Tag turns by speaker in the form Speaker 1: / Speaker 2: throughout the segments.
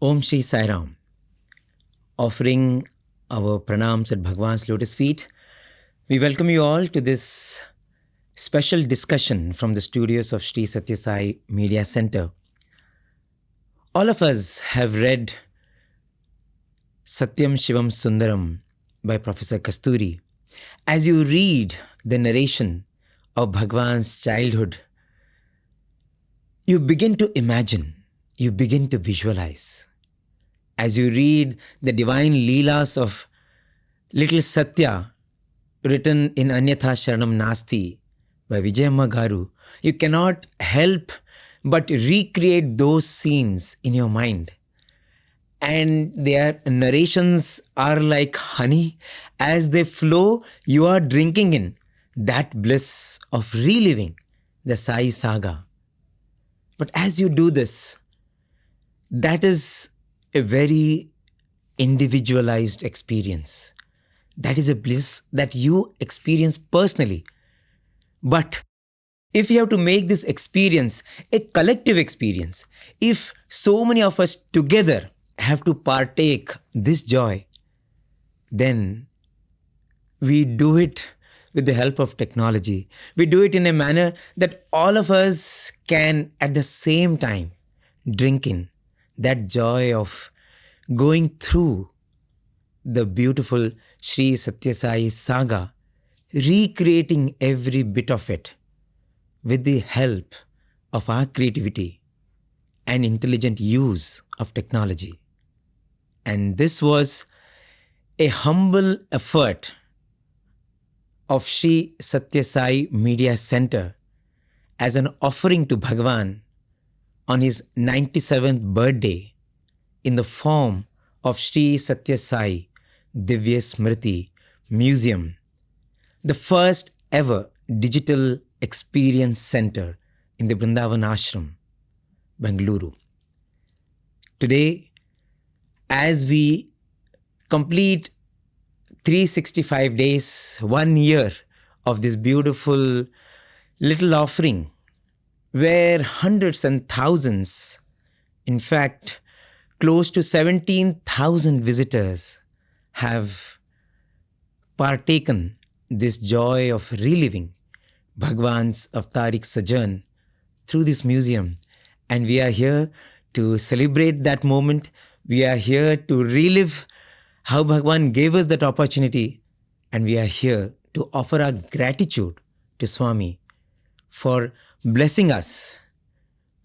Speaker 1: Om Sri Sai Ram. Offering our pranams at Bhagawan's lotus feet, we welcome you all to this special discussion from the studios of Sri Sathya Sai Media Centre. All of us have read Satyam Shivam Sundaram by Professor Kasturi. As you read the narration of Bhagawan's childhood, you begin to imagine, you begin to visualize. As you read the divine leelas of little Satya, written in Anyatha Sharanam Nasti by Vijayamma Garu, you cannot help but recreate those scenes in your mind. And their narrations are like honey. As they flow, you are drinking in that bliss of reliving the Sai saga. But as you do this, that is a very individualized experience. That is a bliss that you experience personally. But if you have to make this experience a collective experience, if so many of us together have to partake this joy, then we do it with the help of technology. We do it in a manner that all of us can at the same time drink in that joy of going through the beautiful Sri Sathya Sai saga, recreating every bit of it with the help of our creativity and intelligent use of technology. And this was a humble effort of Sri Sathya Sai Media Centre as an offering to Bhagawan on his 97th birthday in the form of Sri Sathya Sai Divyasmṛti Museum, the first ever digital experience center in the Vrindavan Ashram, Bengaluru. Today, as we complete 365 days, 1 year of this beautiful little offering, where hundreds and thousands, in fact, close to 17,000 visitors have partaken this joy of reliving Bhagawan's avataric sojourn through this museum. And we are here to celebrate that moment. We are here to relive how Bhagawan gave us that opportunity. And we are here to offer our gratitude to Swami for blessing us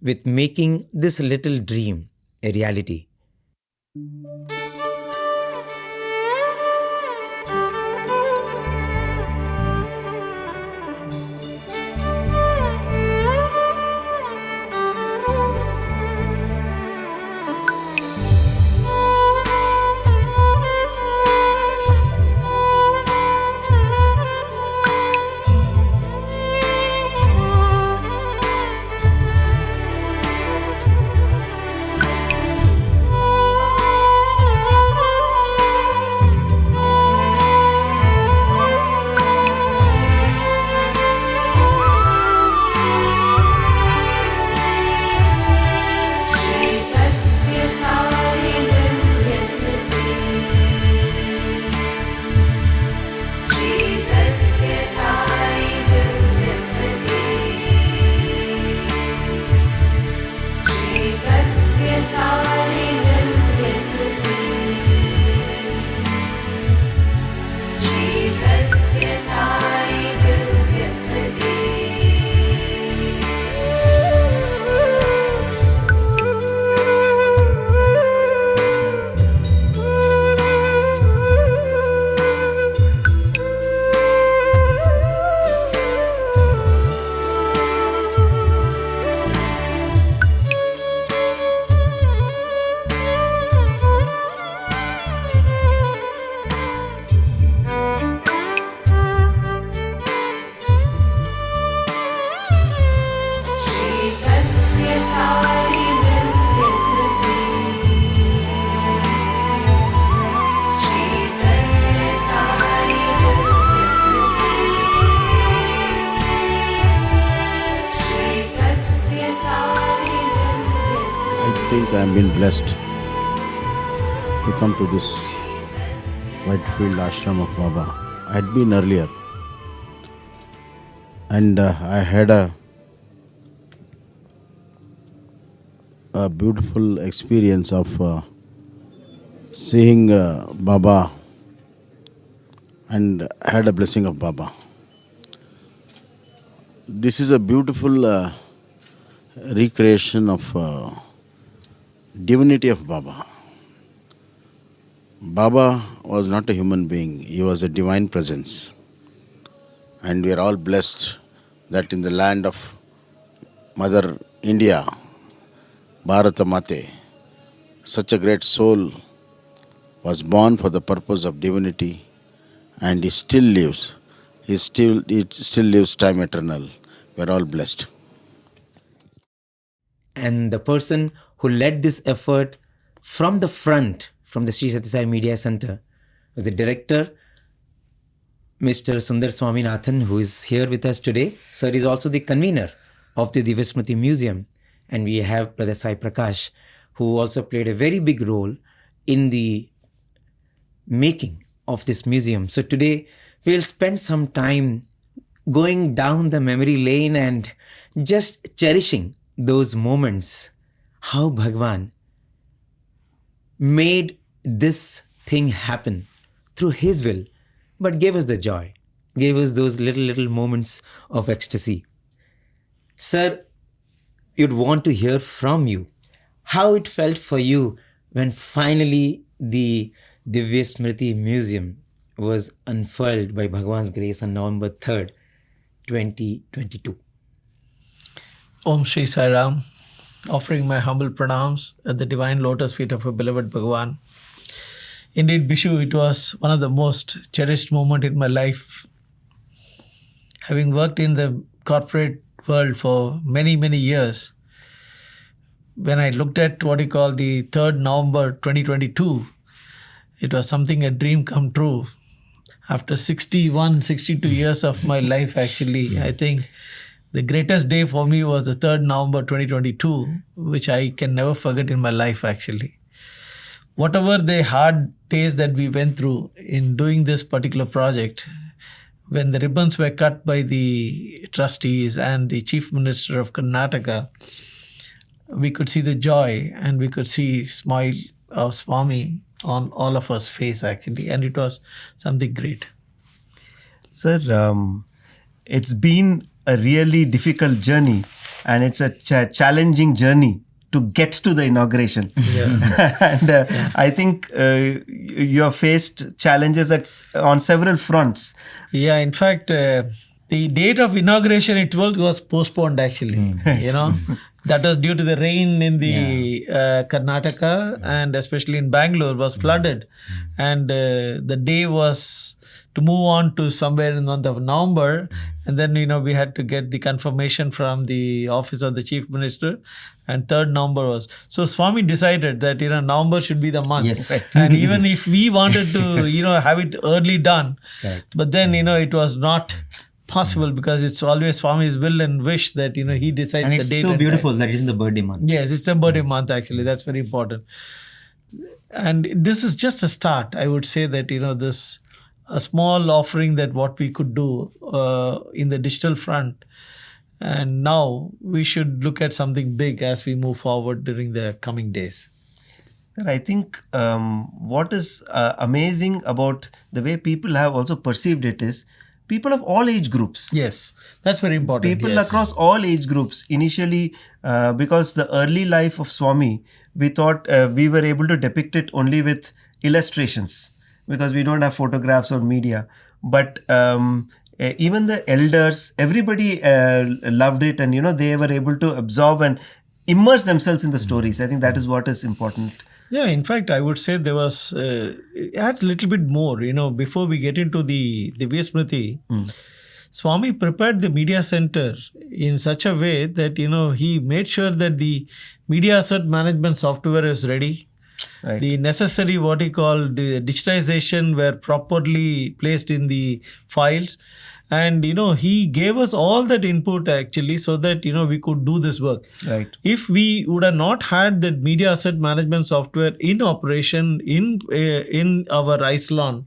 Speaker 1: with making this little dream a reality.
Speaker 2: think I am being blessed to come to this Whitefield ashram of Baba. I had been earlier, and I had a beautiful experience of seeing Baba, and had a blessing of Baba. This is a beautiful recreation of divinity of Baba. Baba was not a human being, he was a divine presence. And we are all blessed that in the land of Mother India, Bharata Mate, such a great soul was born for the purpose of divinity, and he still lives. It still lives time eternal. We are all blessed.
Speaker 1: And the person who led this effort from the front, from the Sri Sathya Sai Media Centre, was the director, Mr. Sundar Swaminathan, who is here with us today. Sir is also the convener of the Divyasmṛti Museum. And we have Brother Sai Prakash, who also played a very big role in the making of this museum. So today we'll spend some time going down the memory lane and just cherishing those moments, how Bhagawan made this thing happen through his will, but gave us the joy, gave us those little moments of ecstasy. Sir, you'd want to hear from you how it felt for you when finally the Divyasmṛti Museum was unfurled by Bhagavan's grace on November 3rd, 2022.
Speaker 3: Om Shri Sai Ram, offering my humble pranams at the divine lotus feet of our beloved Bhagavan. Indeed, Bishu, it was one of the most cherished moments in my life. Having worked in the corporate world for many years, when I looked at what you call the 3rd November 2022, it was something, a dream come true. After 62 years of my life, actually, I think the greatest day for me was the 3rd November 2022, which I can never forget in my life, actually. Whatever the hard days that we went through in doing this particular project, when the ribbons were cut by the trustees and the Chief Minister of Karnataka, we could see the joy and we could see smile of Swami on all of us face, actually, and it was something great.
Speaker 4: Sir, it's been a really difficult journey, and it's a challenging journey to get to the inauguration.
Speaker 3: Yeah.
Speaker 4: And I think you have faced challenges on several fronts.
Speaker 3: Yeah, in fact, the date of inauguration itself was postponed, actually. You know, that was due to the rain in the Karnataka, and especially in Bangalore was flooded. And the day was to move on to somewhere in the month of November. And then, we had to get the confirmation from the office of the Chief Minister. And 3rd November was. So Swami decided that, November should be the month.
Speaker 1: Yes.
Speaker 3: And even if we wanted to, have it early done,
Speaker 1: Correct.
Speaker 3: but then, it was not possible because it's always Swami's will and wish that, he decides
Speaker 1: And
Speaker 3: the
Speaker 1: it's
Speaker 3: date.
Speaker 1: so
Speaker 3: and
Speaker 1: beautiful
Speaker 3: time.
Speaker 1: that it's in the birthday month.
Speaker 3: Yes, it's a birthday month, actually. That's very important. And this is just a start. I would say that, this a small offering that what we could do in the digital front. And now we should look at something big as we move forward during the coming days.
Speaker 4: I think what is amazing about the way people have also perceived it is people of all age groups.
Speaker 3: Yes, that's very important.
Speaker 4: People
Speaker 3: yes.
Speaker 4: across all age groups. Initially, because the early life of Swami, we thought we were able to depict it only with illustrations because we don't have photographs or media. But even the elders, everybody loved it, and they were able to absorb and immerse themselves in the stories. I think that is what is important.
Speaker 3: Yeah, in fact, I would say there was, it adds a little bit more, before we get into the Divyasmṛti, Swami prepared the media center in such a way that, he made sure that the media asset management software is ready.
Speaker 4: Right.
Speaker 3: The necessary, what he called the digitization were properly placed in the files. And he gave us all that input actually, so that we could do this work.
Speaker 4: Right.
Speaker 3: If we would have not had the media asset management software in operation in our Iceland,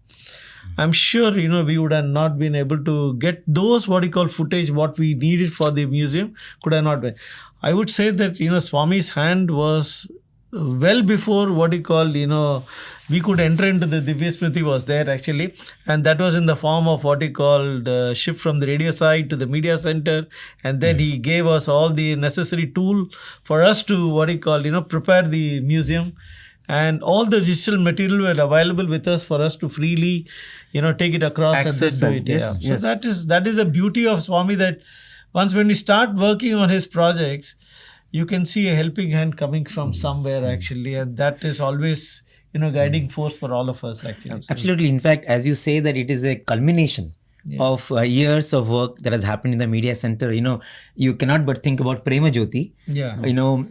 Speaker 3: I'm sure we would have not been able to get those footage what we needed for the museum. Could have not been. I would say that Swami's hand was well before we could enter into the Divyasmṛti was there actually, and that was in the form of shift from the radio side to the media center, and then he gave us all the necessary tool for us to prepare the museum, and all the digital material were available with us for us to freely take it across
Speaker 4: Access
Speaker 3: and then do it.
Speaker 4: them. Yes,
Speaker 3: So
Speaker 4: yes.
Speaker 3: that is the beauty of Swami, that once when we start working on his projects, you can see a helping hand coming from somewhere actually, and that is always guiding force for all of us actually.
Speaker 1: Absolutely. In fact, as you say that it is a culmination of years of work that has happened in the media center. You cannot but think about Prema Jyoti.
Speaker 3: Yeah.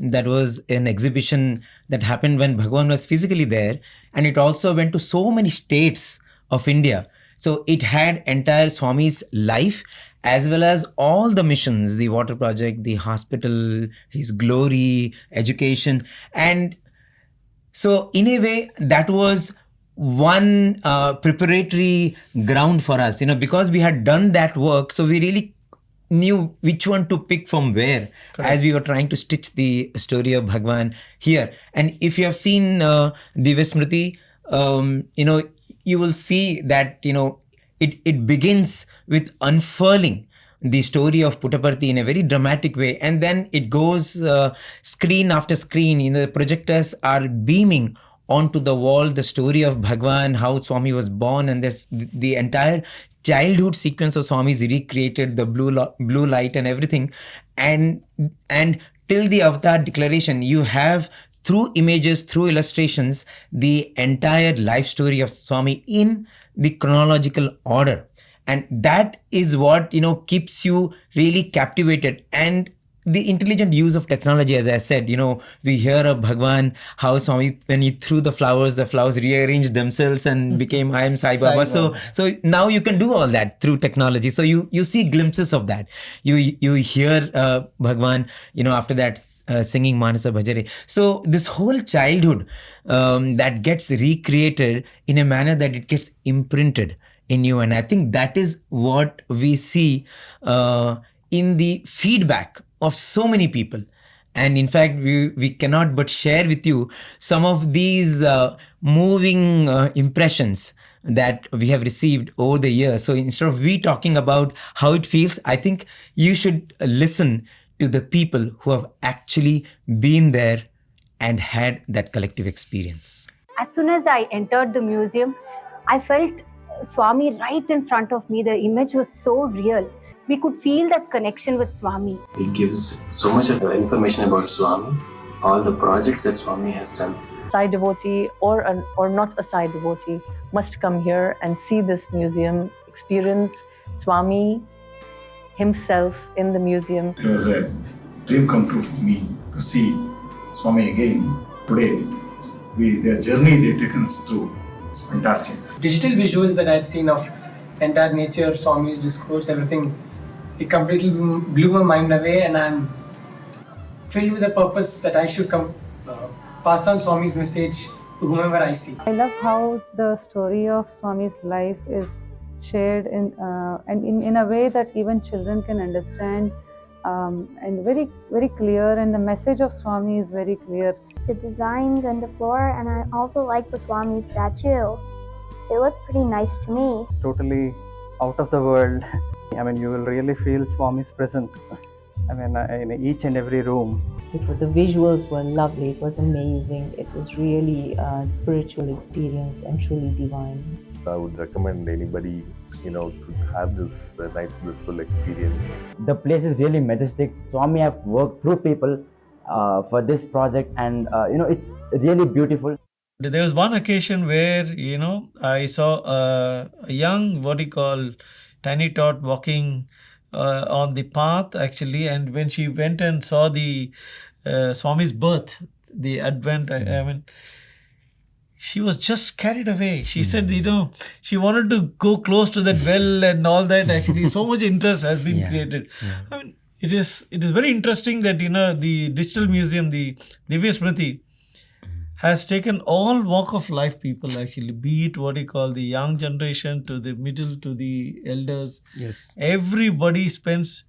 Speaker 1: That was an exhibition that happened when Bhagawan was physically there, and it also went to so many states of India. So it had entire Swami's life as well as all the missions, the water project, the hospital, his glory, education. And so in a way, that was one preparatory ground for us, because we had done that work. So we really knew which one to pick from where. Correct. As we were trying to stitch the story of Bhagawan here. And if you have seen Divyasmṛti, you will see that, it begins with unfurling the story of Puttaparthi in a very dramatic way. And then it goes screen after screen. The projectors are beaming onto the wall the story of Bhagawan, how Swami was born, and there's the entire childhood sequence of Swami is recreated, the blue light and everything. And till the Avatar declaration, you have through images, through illustrations, the entire life story of Swami in the chronological order. And that is what, keeps you really captivated. And the intelligent use of technology, as I said, we hear of Bhagawan, how Swami, when he threw the flowers rearranged themselves and became I am Sai Baba. So now you can do all that through technology. So you see glimpses of that. You hear Bhagawan, after that singing Manasa Bhajare. So this whole childhood that gets recreated in a manner that it gets imprinted in you. And I think that is what we see in the feedback of so many people. And in fact, we cannot but share with you some of these moving impressions that we have received over the years. So instead of we talking about how it feels, I think you should listen to the people who have actually been there and had that collective experience.
Speaker 5: As soon as I entered the museum, I felt Swami right in front of me. The image was so real. We could feel that connection with Swami.
Speaker 6: It gives so much of information about Swami, all the projects that Swami has done.
Speaker 7: Sai devotee or not a Sai devotee must come here and see this museum, experience Swami himself in the museum.
Speaker 8: It was a dream come true for me to see Swami again today. Their journey they've taken us through is fantastic.
Speaker 9: Digital visuals that I had seen of entire nature, Swami's discourse, everything, it completely blew my mind away, and I'm filled with a purpose that I should pass on Swami's message to whomever I see.
Speaker 10: I love how the story of Swami's life is shared in a way that even children can understand, and very, very clear, and the message of Swami is very clear.
Speaker 11: The designs and the floor, and I also like the Swami statue. They look pretty nice to me.
Speaker 12: Totally out of the world. I mean, you will really feel Swami's presence. I mean, in each and every room.
Speaker 7: The visuals were lovely. It was amazing. It was really a spiritual experience and truly divine.
Speaker 13: I would recommend anybody, to have this nice, blissful experience.
Speaker 14: The place is really majestic. Swami have worked through people for this project, and it's really beautiful.
Speaker 3: There was one occasion where, I saw a young, tiny tot walking on the path actually, and when she went and saw the Swami's birth, the advent, she was just carried away. She said, she wanted to go close to that well and all that. Actually, so much interest has been created. I mean, it is very interesting that, the digital museum, the Divyasmṛti, has taken all walk of life people, actually, be it what you call the young generation to the middle to the elders.
Speaker 1: Yes.
Speaker 3: Everybody spends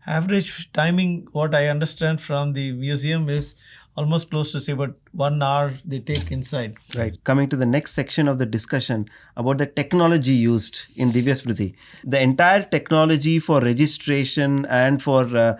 Speaker 3: average timing, what I understand from the museum, is almost close to say about 1 hour they take inside.
Speaker 4: Right. Coming to the next section of the discussion about the technology used in Divyasmṛti. The entire technology for registration and for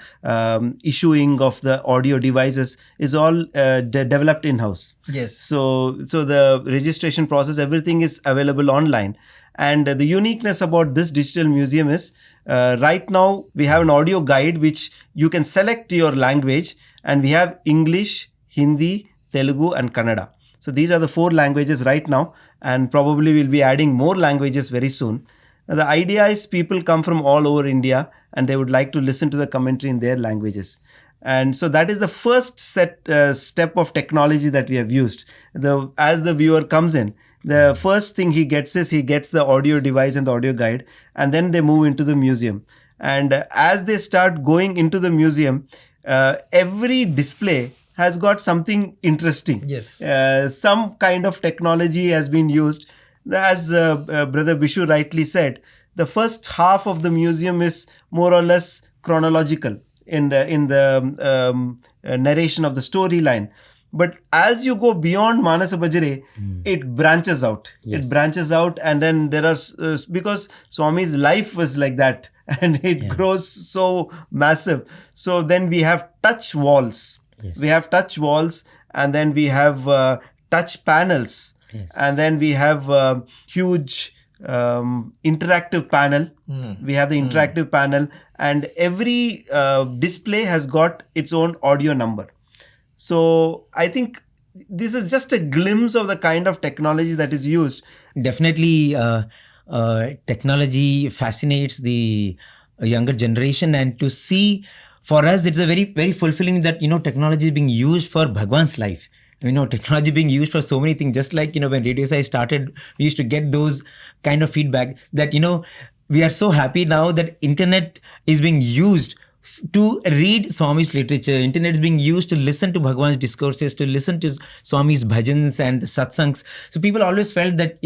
Speaker 4: issuing of the audio devices is all developed in-house.
Speaker 3: Yes.
Speaker 4: So the registration process, everything is available online. And the uniqueness about this digital museum is right now we have an audio guide which you can select your language, and we have English, Hindi, Telugu and Kannada. So these are the 4 languages right now, and probably we'll be adding more languages very soon. The idea is people come from all over India and they would like to listen to the commentary in their languages. And so that is the first step of technology that we have used. As the viewer comes in, the first thing he gets the audio device and the audio guide, and then they move into the museum. And as they start going into the museum, every display has got something interesting.
Speaker 3: Yes.
Speaker 4: Some kind of technology has been used. As Brother Bishu rightly said, the first half of the museum is more or less chronological in the narration of the storyline. But as you go beyond Manasa Bajare, it branches out.
Speaker 1: Yes.
Speaker 4: It branches out, and then there are, because Swami's life was like that, and it grows so massive. So then we have touch walls.
Speaker 1: Yes.
Speaker 4: We have touch walls, and then we have touch panels.
Speaker 1: Yes.
Speaker 4: And then we have huge interactive panel. We have the interactive panel, and every display has got its own audio number. So I think this is just a glimpse of the kind of technology that is used.
Speaker 1: Definitely, technology fascinates the younger generation, and to see, for us, it's a very, very fulfilling that, technology is being used for Bhagawan's life. Technology being used for so many things. Just like, when Radio Sai started, we used to get those kind of feedback that, we are so happy now that internet is being used to read Swami's literature. Internet is being used to listen to Bhagawan's discourses, to listen to Swami's bhajans and satsangs. So people always felt that,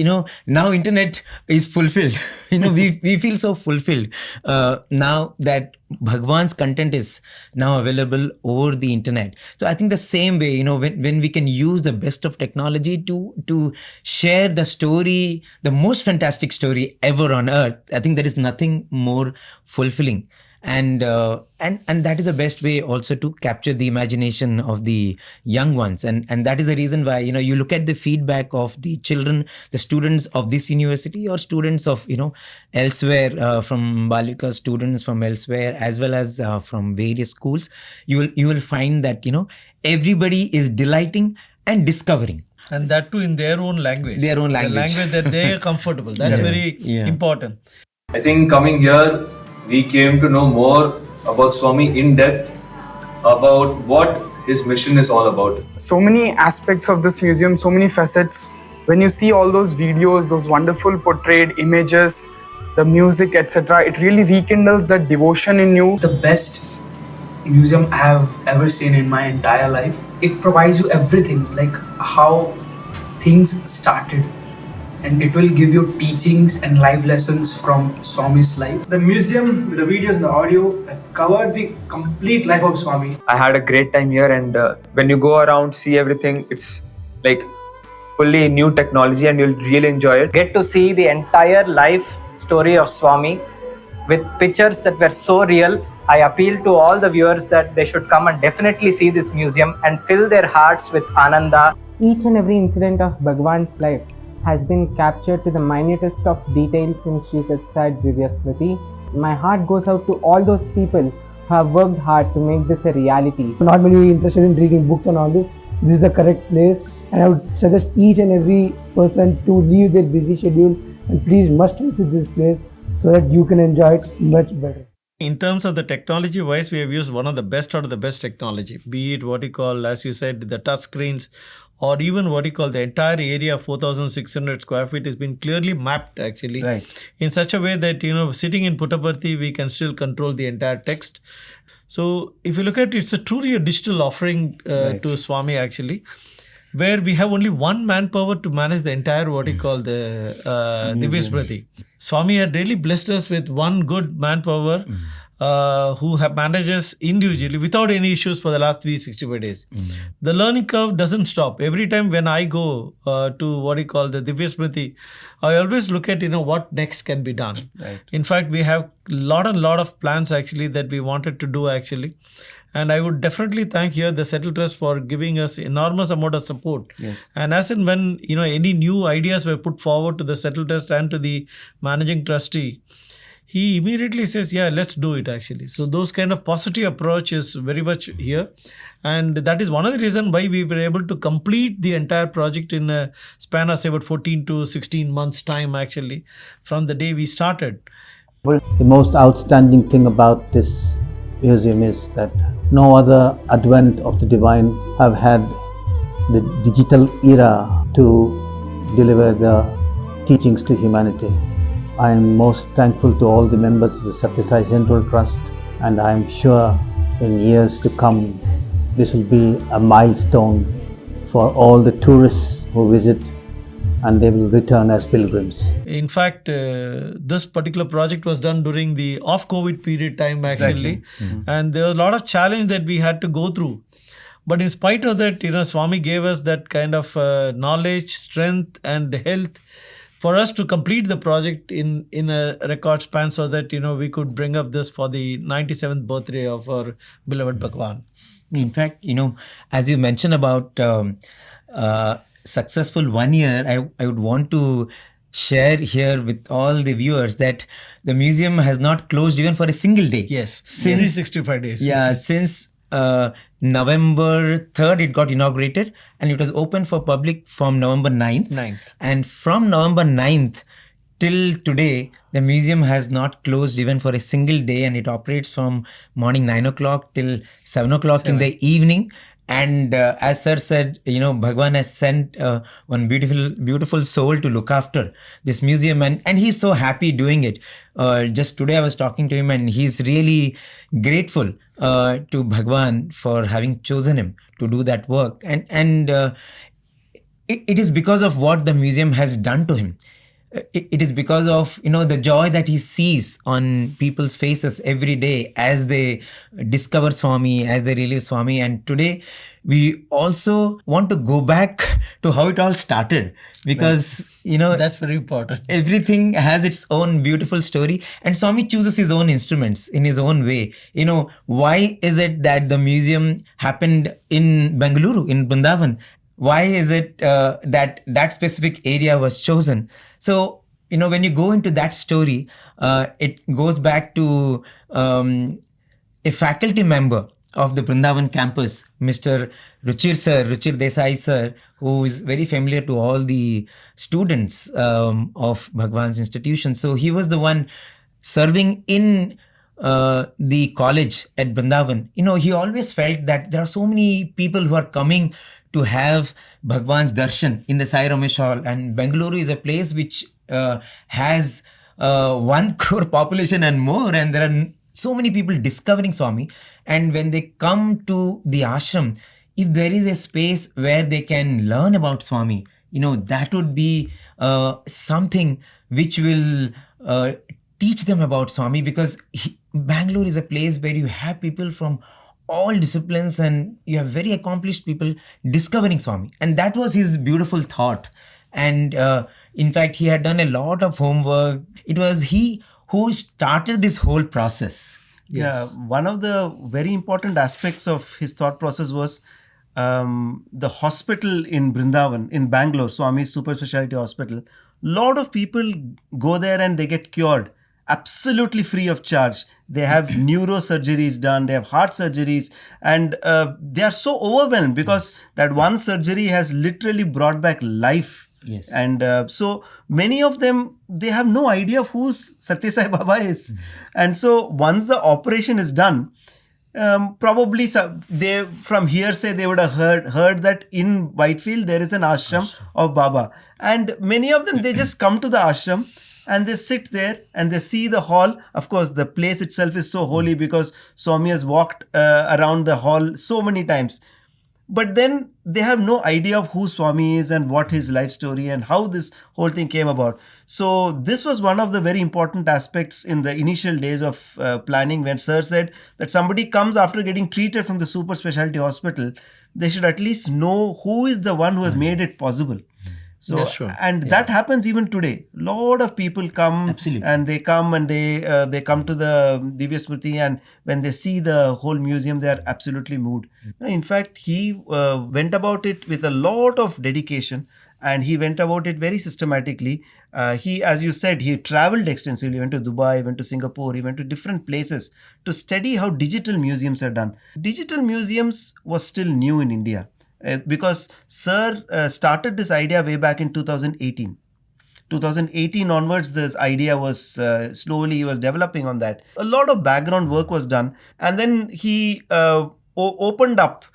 Speaker 1: now internet is fulfilled. We feel so fulfilled now that Bhagawan's content is now available over the internet. So I think the same way, when we can use the best of technology to share the story, the most fantastic story ever on earth, I think there is nothing more fulfilling. And that is the best way also to capture the imagination of the young ones. And that is the reason why, you look at the feedback of the children, the students of this university or students of, elsewhere, from Balika students from elsewhere, as well as from various schools, you will find that, everybody is delighting and discovering.
Speaker 3: And that too in their own language.
Speaker 1: Their own language.
Speaker 3: The language that they are comfortable. That's very important.
Speaker 15: I think coming here, we came to know more about Swami in depth, about what his mission is all about.
Speaker 16: So many aspects of this museum, so many facets. When you see all those videos, those wonderful portrayed images, the music, etc., it really rekindles that devotion in you.
Speaker 9: The best museum I have ever seen in my entire life. It provides you everything, like how things started. And it will give you teachings and life lessons from Swami's life. The museum, with the videos and the audio, covered the complete life of Swami.
Speaker 16: I had a great time here, and when you go around, see everything, it's like fully new technology and you'll really enjoy it.
Speaker 17: Get to see the entire life story of Swami with pictures that were so real. I appeal to all the viewers that they should come and definitely see this museum and fill their hearts with Ananda.
Speaker 18: Each and every incident of Bhagawan's life has been captured to the minutest of details in Sri Sathya Sai Divyasmṛti. My heart goes out to all those people who have worked hard to make this a reality.
Speaker 19: Not many interested in reading books and all this. This is the correct place, and I would suggest each and every person to leave their busy schedule and please must visit this place so that you can enjoy it much better.
Speaker 3: In terms of the technology wise, we have used one of the best out of the best technology, be it what you call, as you said, the touch screens, or even what you call the entire area of 4,600 square feet has been clearly mapped actually, in such a way that, sitting in Puttaparthi, we can still control the entire text. So if you look at it, it's truly a digital offering to Swami actually, where we have only one manpower to manage the entire what you call the Divyasmṛti. Swami had really blessed us with one good manpower who manages individually without any issues for the last 365 days. The learning curve doesn't stop. Every time when I go to what you call the Divyasmṛti, I always look at what next can be done. In fact, we have lot of plans actually that we wanted to do actually. And I would definitely thank here the Settle Trust for giving us enormous amount of support. And as and when any new ideas were put forward to the Settle Trust and to the managing trustee, he immediately says, yeah, let's do it actually. So those kind of positive approach is very much here. And that is one of the reasons why we were able to complete the entire project in a span of say about 14 to 16 months time actually, from the day we started.
Speaker 20: The most outstanding thing about this museum is that no other advent of the divine have had the digital era to deliver the teachings to humanity. I am most thankful to all the members of the Sathya Sai Central Trust, and I am sure in years to come this will be a milestone for all the tourists who visit, and they will return as pilgrims.
Speaker 3: In fact, this particular project was done during the off-COVID period time actually. And there was a lot of challenge that we had to go through. But in spite of that, Swami gave us that kind of knowledge, strength and health for us to complete the project in a record span, so that we could bring up this for the 97th birthday of our beloved Bhagawan.
Speaker 1: In fact, as you mentioned about successful 1 year, I would want to share here with all the viewers that the museum has not closed even for a single day.
Speaker 3: Yes,
Speaker 1: since
Speaker 3: 365 days.
Speaker 1: Yeah, since November 3rd it got inaugurated, and it was open for public from November 9th. And from November 9th till today, the museum has not closed even for a single day, and it operates from morning 9 o'clock till 7 o'clock in the evening. And as sir said, Bhagawan has sent one beautiful soul to look after this museum, and he's so happy doing it. Just today I was talking to him, and he's really grateful to Bhagawan for having chosen him to do that work. And it is because of what the museum has done to him. It is because of the joy that he sees on people's faces every day as they discover Swami, as they relive Swami. And today we also want to go back to how it all started, because
Speaker 3: that's very important.
Speaker 1: Everything has its own beautiful story, and Swami chooses his own instruments in his own way. Why is it that the museum happened in Bengaluru, in Vrindavan? Why is it that specific area was chosen? So, when you go into that story, it goes back to a faculty member of the Vrindavan campus, Mr. Ruchir Desai sir, who is very familiar to all the students of Bhagawan's institution. So he was the one serving in the college at Vrindavan. He always felt that there are so many people who are coming to have Bhagawan's darshan in the Sai Ramesh Hall, and Bengaluru is a place which has 1 crore population and more, and there are so many people discovering Swami. And when they come to the ashram, if there is a space where they can learn about Swami, that would be something which will teach them about Swami, because Bangalore is a place where you have people from all disciplines, and you have very accomplished people discovering Swami. And that was his beautiful thought. And in fact, he had done a lot of homework. It was he who started this whole process.
Speaker 4: Yeah, one of the very important aspects of his thought process was the hospital in Vrindavan, in Bangalore, Swami's Super Speciality Hospital. Lot of people go there and they get cured absolutely free of charge. They have neurosurgeries done, they have heart surgeries, and they are so overwhelmed because that one surgery has literally brought back life
Speaker 1: Yes.
Speaker 4: And so many of them, they have no idea of who Sathya Sai Baba is. And so once the operation is done, probably they from hearsay they would have heard that in Whitefield there is an ashram of Baba, and many of them, they just come to the ashram and they sit there and they see the hall. Of course, the place itself is so holy because Swami has walked around the hall so many times. But then they have no idea of who Swami is and what his life story and how this whole thing came about. So this was one of the very important aspects in the initial days of planning, when Sir said that somebody comes after getting treated from the super specialty hospital, they should at least know who is the one who has made it possible. So, that happens even today. Lot of people come and they come to the Divyasmṛti, and when they see the whole museum, they are absolutely moved. In fact, he went about it with a lot of dedication, and he went about it very systematically. He, as you said, he traveled extensively, went to Dubai, went to Singapore, he went to different places to study how digital museums are done. Digital museums was still new in India. Because Sir started this idea way back in 2018. 2018 onwards, this idea was slowly, he was developing on that. A lot of background work was done, and then he opened up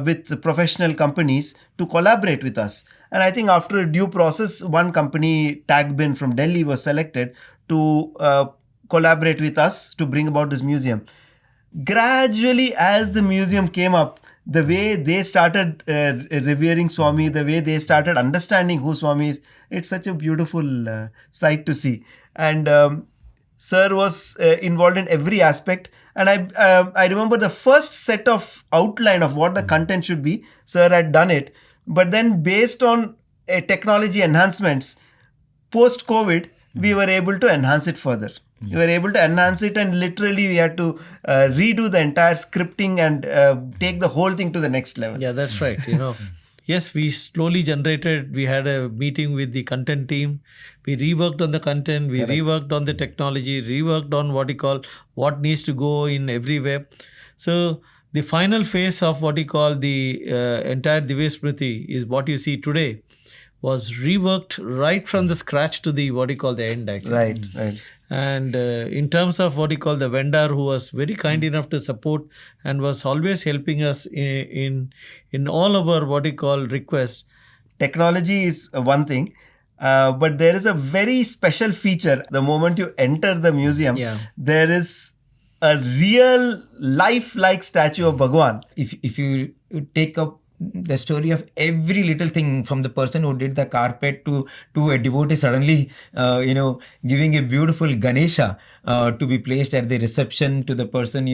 Speaker 4: with professional companies to collaborate with us. And I think after a due process, one company, Tagbin from Delhi, was selected to collaborate with us to bring about this museum. Gradually, as the museum came up, the way they started revering Swami, the way they started understanding who Swami is, it's such a beautiful sight to see. And Sir was involved in every aspect. And I remember the first set of outline of what the content should be, Sir had done it. But then based on technology enhancements, post-COVID, we were able to enhance it further. We were able to enhance it, and literally we had to redo the entire scripting and take the whole thing to the next level.
Speaker 3: Yeah, that's right. Yes, we slowly generated. We had a meeting with the content team. We reworked on the content. We reworked on the technology. Reworked on what needs to go in everywhere. So the final phase of what you call the entire Divyasmṛti is what you see today. Was reworked right from the scratch to the the end actually.
Speaker 4: Right.
Speaker 3: And in terms of what you call the vendor, who was very kind enough to support and was always helping us in all of our requests.
Speaker 4: Technology is one thing, but there is a very special feature. The moment you enter the museum, there is a real life-like statue of Bhagawan.
Speaker 1: If you take up the story of every little thing, from the person who did the carpet to a devotee suddenly giving a beautiful Ganesha to be placed at the reception, to the person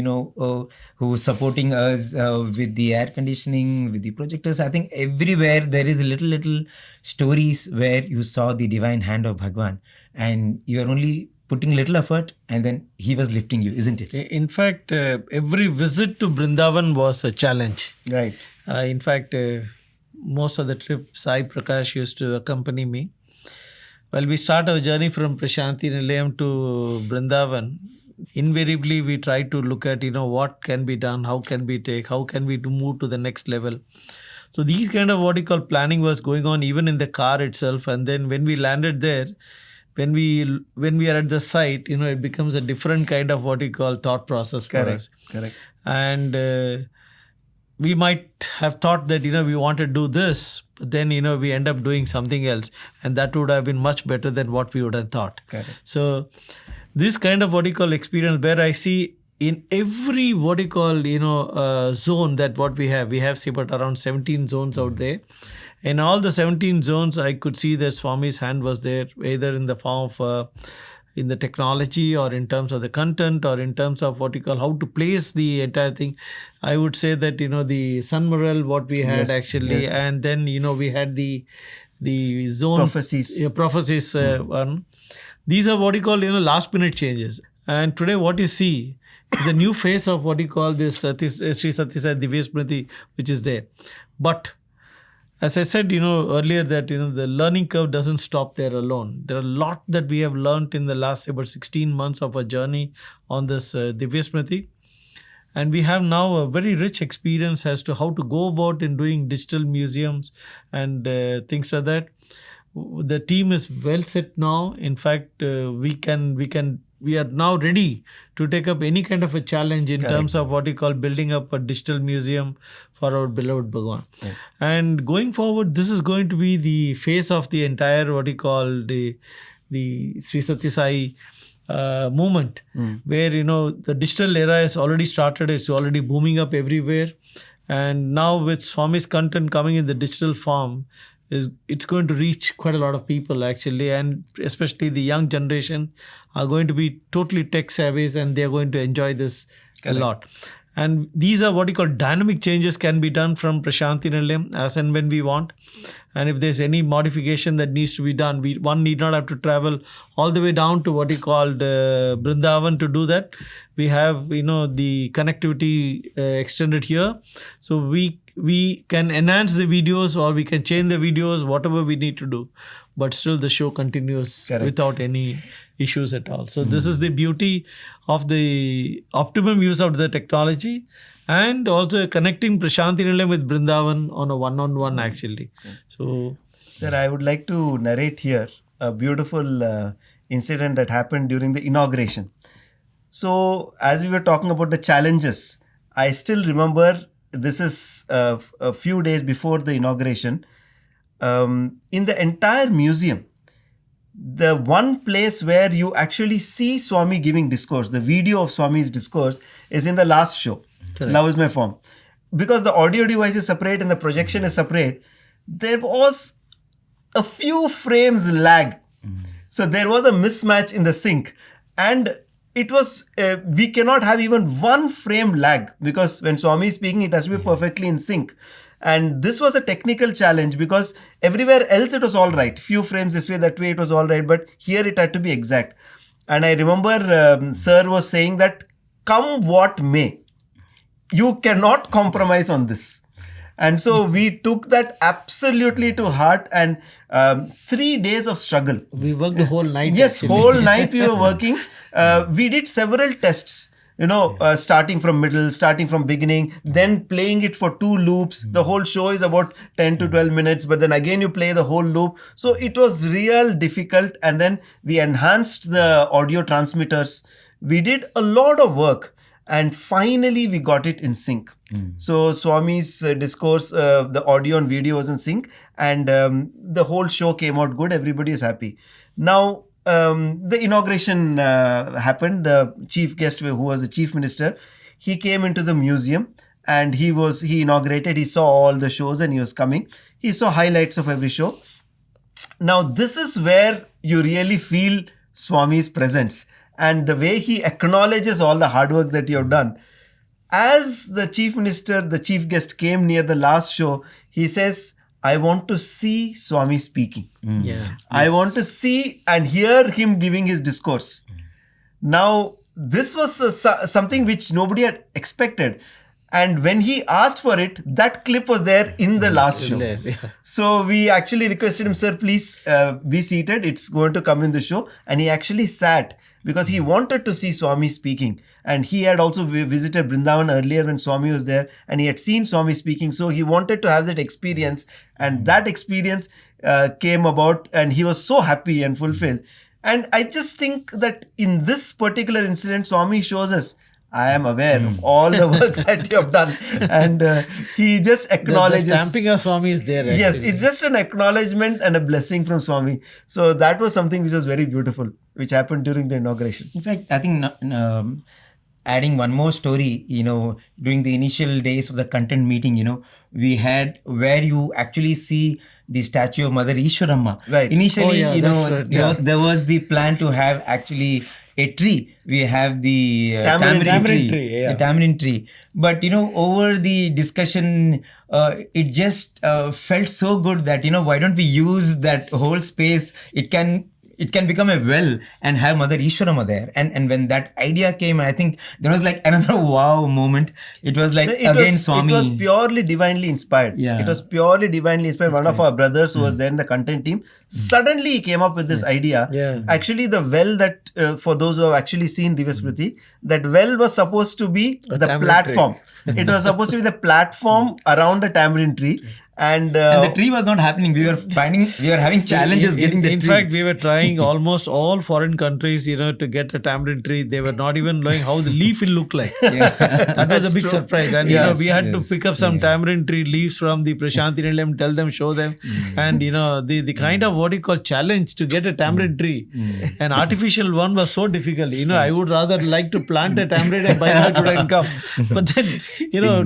Speaker 1: who's supporting us with the air conditioning, with the projectors. I think everywhere there is little stories where you saw the divine hand of Bhagawan, and you are only putting little effort, and then he was lifting you, isn't it?
Speaker 3: In fact, every visit to Vrindavan was a challenge.
Speaker 4: Right.
Speaker 3: In fact, most of the trips, Sai Prakash used to accompany me. Well, we start our journey from Prasanthi Nilayam to Vrindavan. Invariably, we try to look at, what can be done, how can we move to the next level. So these kind of planning was going on even in the car itself. And then when we landed there, when we are at the site, it becomes a different kind of thought process for us.
Speaker 4: Correct.
Speaker 3: And we might have thought that, we want to do this, but then, we end up doing something else. And that would have been much better than what we would have thought.
Speaker 4: Correct.
Speaker 3: So this kind of experience, where I see in every zone that what we have say about around 17 zones out there. In all the 17 zones, I could see that Swami's hand was there, either in the form of in the technology, or in terms of the content, or in terms of how to place the entire thing. I would say that, the sun mural, what we had actually, and then, we had the zone prophecies one. These are last minute changes. And today what you see is the new phase of this Sri Sathya Sai Divyasmṛti, which is there. But as I said, earlier, that, the learning curve doesn't stop there alone. There are a lot that we have learned in the last about 16 months of our journey on this Divyasmṛti. And we have now a very rich experience as to how to go about in doing digital museums and things like that. the team is well set now. In fact, we are now ready to take up any kind of a challenge in
Speaker 4: Correct.
Speaker 3: terms of what you call building up a digital museum for our beloved Bhagawan.
Speaker 4: Yes.
Speaker 3: And going forward, this is going to be the face of the entire what you call the Sri Sathya Sai movement, where the digital era has already started. It's already booming up everywhere, and now with Swami's content coming in the digital form, it's going to reach quite a lot of people actually, and especially the young generation are going to be totally tech savvy, and they're going to enjoy this a lot. And these are what you call dynamic changes can be done from Prasanthi Nilayam as and when we want. And if there's any modification that needs to be done, one need not have to travel all the way down to what you called Vrindavan to do that. We have the connectivity extended here, so we can enhance the videos or we can change the videos, whatever we need to do, but still the show continues without any issues at all. So this is the beauty of the optimum use of the technology, and also connecting Prasanthi Nilayam with Vrindavan on a one-on-one actually. So,
Speaker 4: sir, I would like to narrate here a beautiful incident that happened during the inauguration. So, as we were talking about the challenges, I still remember this is a few days before the inauguration. In the entire museum, the one place where you actually see Swami giving discourse, the video of Swami's discourse, is in the last show.
Speaker 3: Correct.
Speaker 4: Love is my form. Because the audio device is separate and the projection is separate, there was a few frames lag. So there was a mismatch in the sync. And it was, we cannot have even one frame lag, because when Swami is speaking, it has to be perfectly in sync. And this was a technical challenge, because everywhere else it was all right. Few frames this way, that way, it was all right. But here it had to be exact. And I remember Sir was saying that come what may, you cannot compromise on this. And so we took that absolutely to heart, and 3 days of struggle.
Speaker 3: We worked the whole night.
Speaker 4: Yes,
Speaker 3: actually.
Speaker 4: whole night we were working. We did several tests, starting from middle, starting from beginning, then playing it for 2 loops. The whole show is about 10 to 12 minutes, but then again you play the whole loop. So it was real difficult. And then we enhanced the audio transmitters. We did a lot of work. And finally, we got it in sync. So Swami's discourse, the audio and video was in sync, and the whole show came out good. Everybody is happy. Now, the inauguration happened. The chief guest, who was the chief minister, he came into the museum and he inaugurated. He saw all the shows and he was coming. He saw highlights of every show. Now, this is where you really feel Swami's presence. And the way he acknowledges all the hard work that you have done. As the chief minister, the chief guest came near the last show, he says, I want to see Swami speaking. I want to see and hear him giving his discourse. Now, this was something which nobody had expected. And when he asked for it, that clip was there in the last show. So we actually requested him, sir, please be seated. It's going to come in the show. And he actually sat, because he wanted to see Swami speaking. And he had also visited Vrindavan earlier when Swami was there, and he had seen Swami speaking. So he wanted to have that experience, and that experience came about, and he was so happy and fulfilled. And I just think that in this particular incident, Swami shows us, I am aware of all the work that you have done. And he just acknowledges.
Speaker 3: The stamping of Swami is there. Actually.
Speaker 4: Yes, it's just an acknowledgement and a blessing from Swami. So that was something which was very beautiful, which happened during the inauguration.
Speaker 1: In fact, I think adding one more story, during the initial days of the content meeting, we had where you actually see the statue of Mother Ishwaramma.
Speaker 4: Right.
Speaker 1: Initially, there was the plan to have actually a tree. We have the tamarind tree. The tamarind tree. But, over the discussion, it just felt so good that, why don't we use that whole space? It can become a well and have Mother Ishwaramma there. And when that idea came, I think there was like another wow moment. It was like, Swami.
Speaker 4: It was purely divinely inspired.
Speaker 1: Yeah.
Speaker 4: It was purely divinely inspired. One of our brothers who was there in the content team, suddenly he came up with this idea.
Speaker 3: Yeah.
Speaker 4: Actually, the well that, for those who have actually seen Divyasmṛti, that well was supposed to be the platform. It was supposed to be the platform around the tamarind tree.
Speaker 1: And the tree was not happening. We were having challenges getting the tree.
Speaker 3: In fact, we were trying almost all foreign countries, to get a tamarind tree. They were not even knowing how the leaf will look like. That was a big surprise. And we had to pick up some tamarind tree leaves from the Prasanthi Nilayam, tell them, show them. And the kind of what you call challenge to get a tamarind tree. An artificial one was so difficult. I would rather like to plant a tamarind and by now it would have come. But then,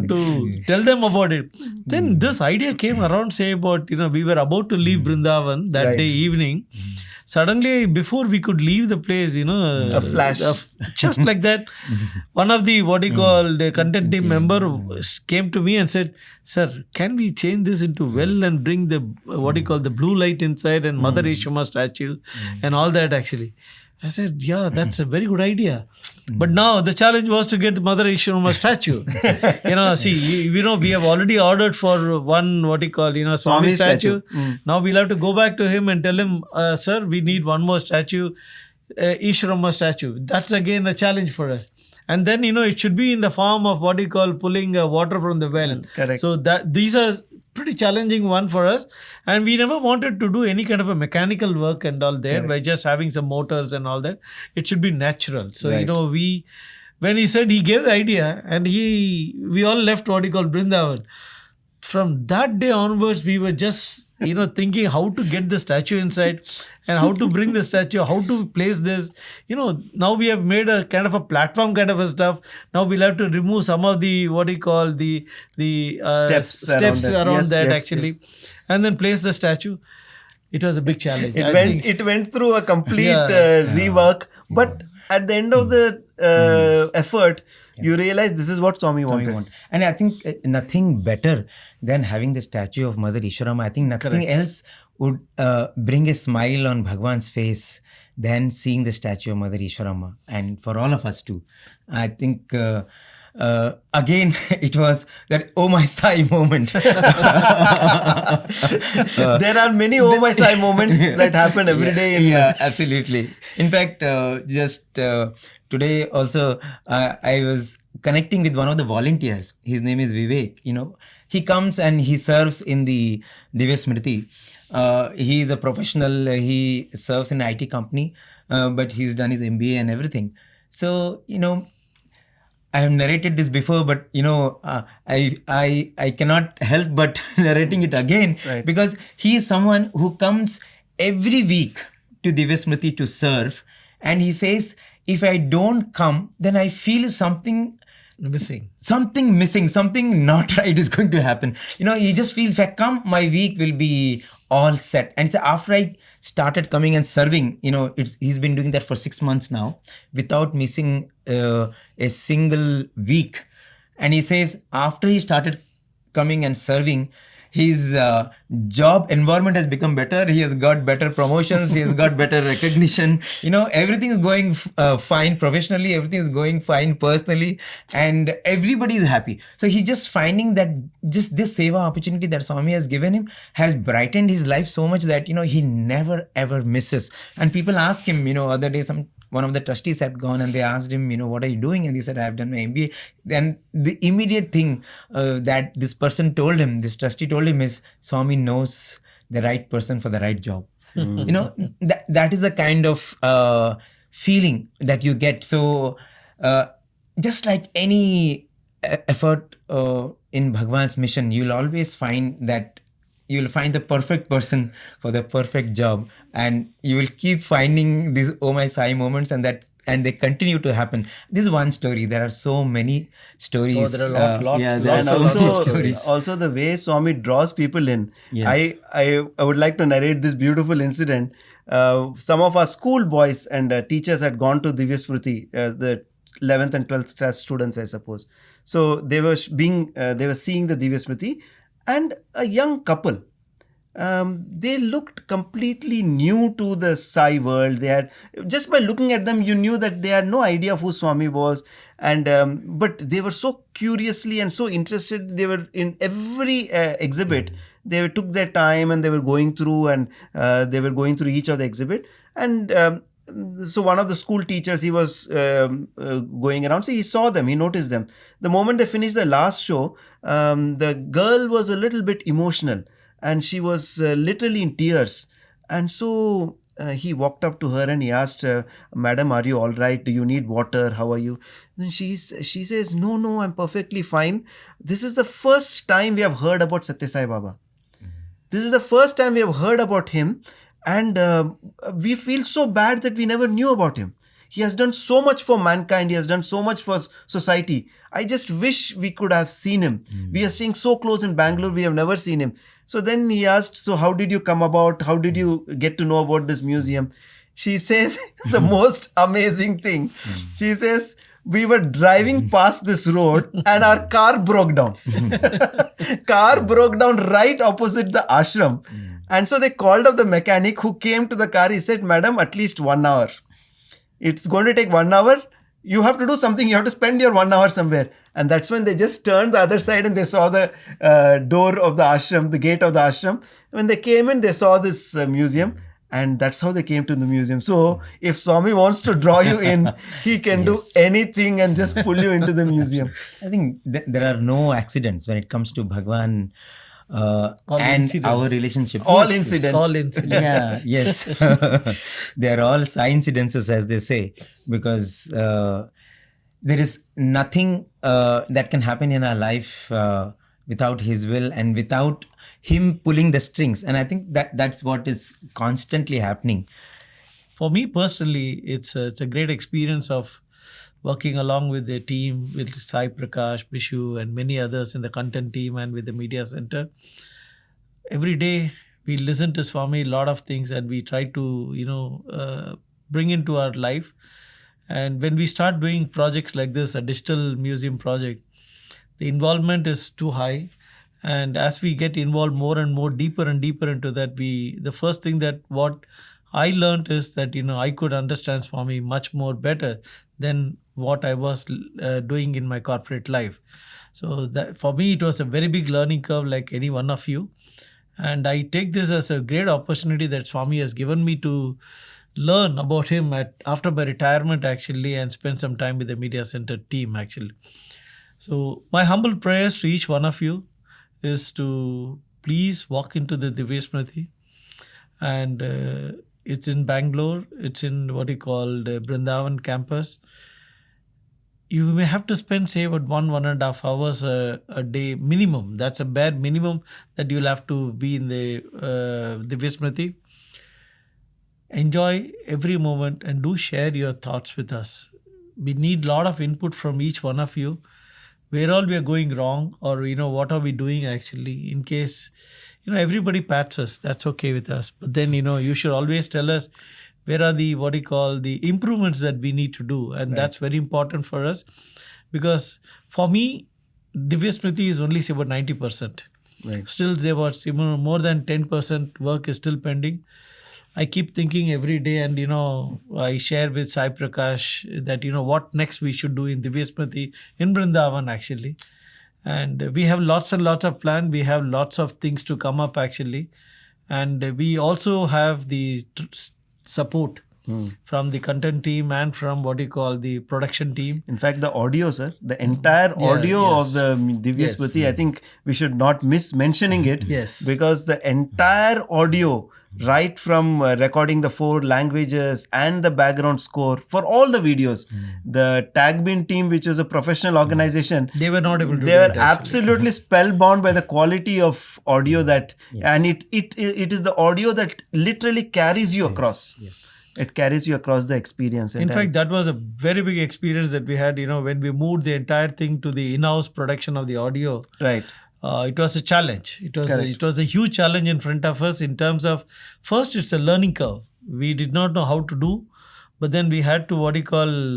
Speaker 3: to tell them about it. Then this idea came around, say about, we were about to leave Vrindavan that day evening. Suddenly, before we could leave the place,
Speaker 4: a flash.
Speaker 3: Just like that, one of the, the content team member came to me and said, "Sir, can we change this into well and bring the, the blue light inside and Mother Ishama statue and all that actually?" I said, yeah, that's a very good idea. But now the challenge was to get the Mother Ishama statue. We have already ordered for one, Swami statue. Now we'll have to go back to him and tell him, sir, we need one more statue, Ishama statue. That's again a challenge for us. And then, it should be in the form of pulling water from the well.
Speaker 4: Correct.
Speaker 3: So these are pretty challenging one for us, and we never wanted to do any kind of a mechanical work and all there. By just having some motors and all that. It should be natural. So when he said, he gave the idea, and we all left Vrindavan. From that day onwards, we were just thinking how to get the statue inside and how to bring the statue, how to place this. Now we have made a kind of a platform kind of a stuff. Now we'll have to remove some of the steps around that actually. Yes. And then place the statue. It was a big challenge.
Speaker 4: It went through a complete rework, but at the end of the effort, you realize this is what Swami wanted.
Speaker 1: And I think nothing better than having the statue of Mother Ishwarama. I think nothing else would bring a smile on Bhagawan's face than seeing the statue of Mother Ishwarama. And for all of us too. I think again, it was that oh my Sai moment.
Speaker 4: There are many oh my Sai moments that happen every day.
Speaker 1: Absolutely. In fact, just today also, I was connecting with one of the volunteers. His name is Vivek. He comes and he serves in the Divyasmṛti. He is a professional. He serves in an IT company, but he's done his MBA and everything. So, I have narrated this before, but I cannot help but narrating it again because he is someone who comes every week to Divyasmṛti to serve, and he says, if I don't come, then I feel something missing, something not right is going to happen. He just feels if I come, my week will be all set. And so after I started coming and serving, he's been doing that for 6 months now without missing a single week. And he says after he started coming and serving, his job environment has become better. He has got better promotions. He has got better recognition. Everything is going fine professionally. Everything is going fine personally. And everybody is happy. So he's just finding that just this seva opportunity that Swami has given him has brightened his life so much that, he never ever misses. And people ask him, other day one of the trustees had gone and they asked him, what are you doing? And he said, I have done my MBA. Then the immediate thing that this person told him, this trustee told him is, Swami knows the right person for the right job. That is the kind of feeling that you get. So just like any effort in Bhagawan's mission, you'll always find that you'll find the perfect person for the perfect job, and you will keep finding these oh my Sai moments, and they continue to happen. This is one story. There are so many stories.
Speaker 4: Oh, there are lots. Stories. Also, the way Swami draws people in. Yes. I would like to narrate this beautiful incident. Some of our school boys and teachers had gone to Divyasmṛti, the 11th and 12th class students, I suppose. So they were seeing the Divyasmṛti. And a young couple, they looked completely new to the Sai world. They had, just by looking at them, you knew that they had no idea of who Swami was. And but they were so curiously and so interested. They were in every exhibit. They took their time and they were going through each of the exhibit. And so one of the school teachers, he was going around, so he saw them, he noticed them. The moment they finished the last show, the girl was a little bit emotional and she was literally in tears. And so he walked up to her and he asked, Madam, are you all right? Do you need water? How are you? Then she says, no, I'm perfectly fine. This is the first time we have heard about Sathya Sai Baba. This is the first time we have heard about him, and we feel so bad that we never knew about him. He has done so much for mankind. He has done so much for society. I just wish we could have seen him. We are staying so close in Bangalore. We have never seen him. So then he asked, so how did you come about? How did you get to know about this museum? She says the most amazing thing. She says, we were driving past this road and our car broke down. Car broke down right opposite the ashram. And so they called up the mechanic who came to the car. He said, Madam, at least 1 hour. It's going to take 1 hour. You have to do something. You have to spend your 1 hour somewhere. And that's when they just turned the other side and they saw the door of the ashram, the gate of the ashram. When they came in, they saw this museum. And that's how they came to the museum. So if Swami wants to draw you in, he can do anything and just pull you into the museum.
Speaker 1: I think there are no accidents when it comes to Bhagawan and
Speaker 3: incidents.
Speaker 1: our relationship.
Speaker 4: All incidents.
Speaker 3: All incidents.
Speaker 1: Yeah, yes. They are all coincidences, as they say, because there is nothing that can happen in our life without his will and without him pulling the strings. And I think that's what is constantly happening.
Speaker 3: For me personally, it's a great experience of working along with the team, with Sai Prakash, Bishu and many others in the content team and with the media center. Every day we listen to Swami a lot of things and we try to bring into our life. And when we start doing projects like this, a digital museum project, the involvement is too high. And as we get involved more and more, deeper and deeper into that, the first thing that what I learned is that, I could understand Swami much more better than what I was doing in my corporate life. So that for me, it was a very big learning curve like any one of you. And I take this as a great opportunity that Swami has given me to learn about him after my retirement actually and spend some time with the media center team actually. So my humble prayers to each one of you is to please walk into the Divyasmṛti, and it's in Bangalore. It's in what you call the Vrindavan campus. You may have to spend say about 1.5 hours a day minimum. That's a bare minimum that you'll have to be in the Divyasmṛti. Enjoy every moment and do share your thoughts with us. We need a lot of input from each one of you. Where all we are going wrong, or what are we doing actually, in case everybody pats us, that's okay with us, but then you should always tell us where are the the improvements that we need to do, and that's very important for us, because for me Divyasmṛti is only say about 90%. Still there was more than 10% work is still pending. I keep thinking every day, and I share with Sai Prakash that what next we should do in Divyasmṛti in Vrindavan actually, and we have lots and lots of plans. We have lots of things to come up actually, and we also have the support from the content team and from the production team.
Speaker 4: In fact, the audio, sir, the entire audio of the Divyasmṛti, I think we should not miss mentioning it.
Speaker 3: Yes.
Speaker 4: Because the entire audio, right from recording the 4 languages and the background score for all the videos, the Tagbin team, which is a professional organization,
Speaker 3: they were not able to.
Speaker 4: They were absolutely spellbound by the quality of audio and it is the audio that literally carries you across. It carries you across the experience.
Speaker 3: In fact, that was a very big experience that we had, when we moved the entire thing to the in-house production of the audio.
Speaker 4: Right.
Speaker 3: It was a challenge. It was a huge challenge in front of us in terms of, first, it's a learning curve. We did not know how to do, but then we had to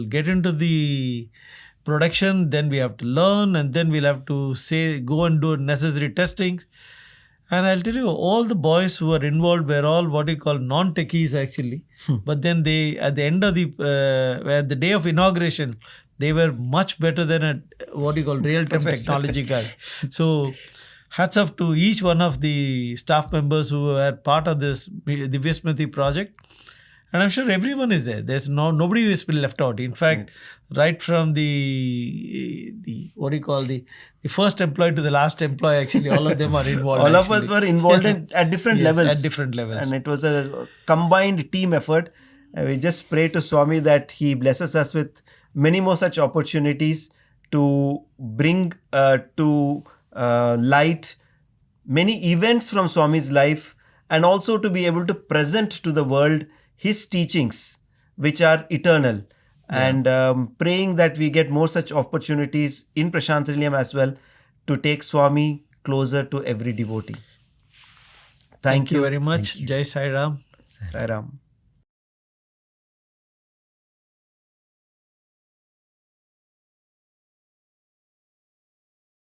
Speaker 3: get into the production, then we have to learn, and then we'll have to go and do necessary testings. And I'll tell you, all the boys who were involved were all non-techies actually. But then they, at the end of the day of inauguration, they were much better than real-time technology guy. So hats off to each one of the staff members who were part of this Divyasmṛti project. And I'm sure everyone is there. There's nobody who has been left out. In fact, right from the what do you call the first employee to the last employee, actually, all of them are involved.
Speaker 4: All of us were involved at different levels.
Speaker 3: At different levels.
Speaker 4: And it was a combined team effort. We just pray to Swami that he blesses us with many more such opportunities to bring to light many events from Swami's life, and also to be able to present to the world his teachings, which are eternal. And praying that we get more such opportunities in Prasanthi Nilayam as well to take Swami closer to every devotee. Thank you
Speaker 3: very much. Jai Sai Ram.
Speaker 4: Sai Ram.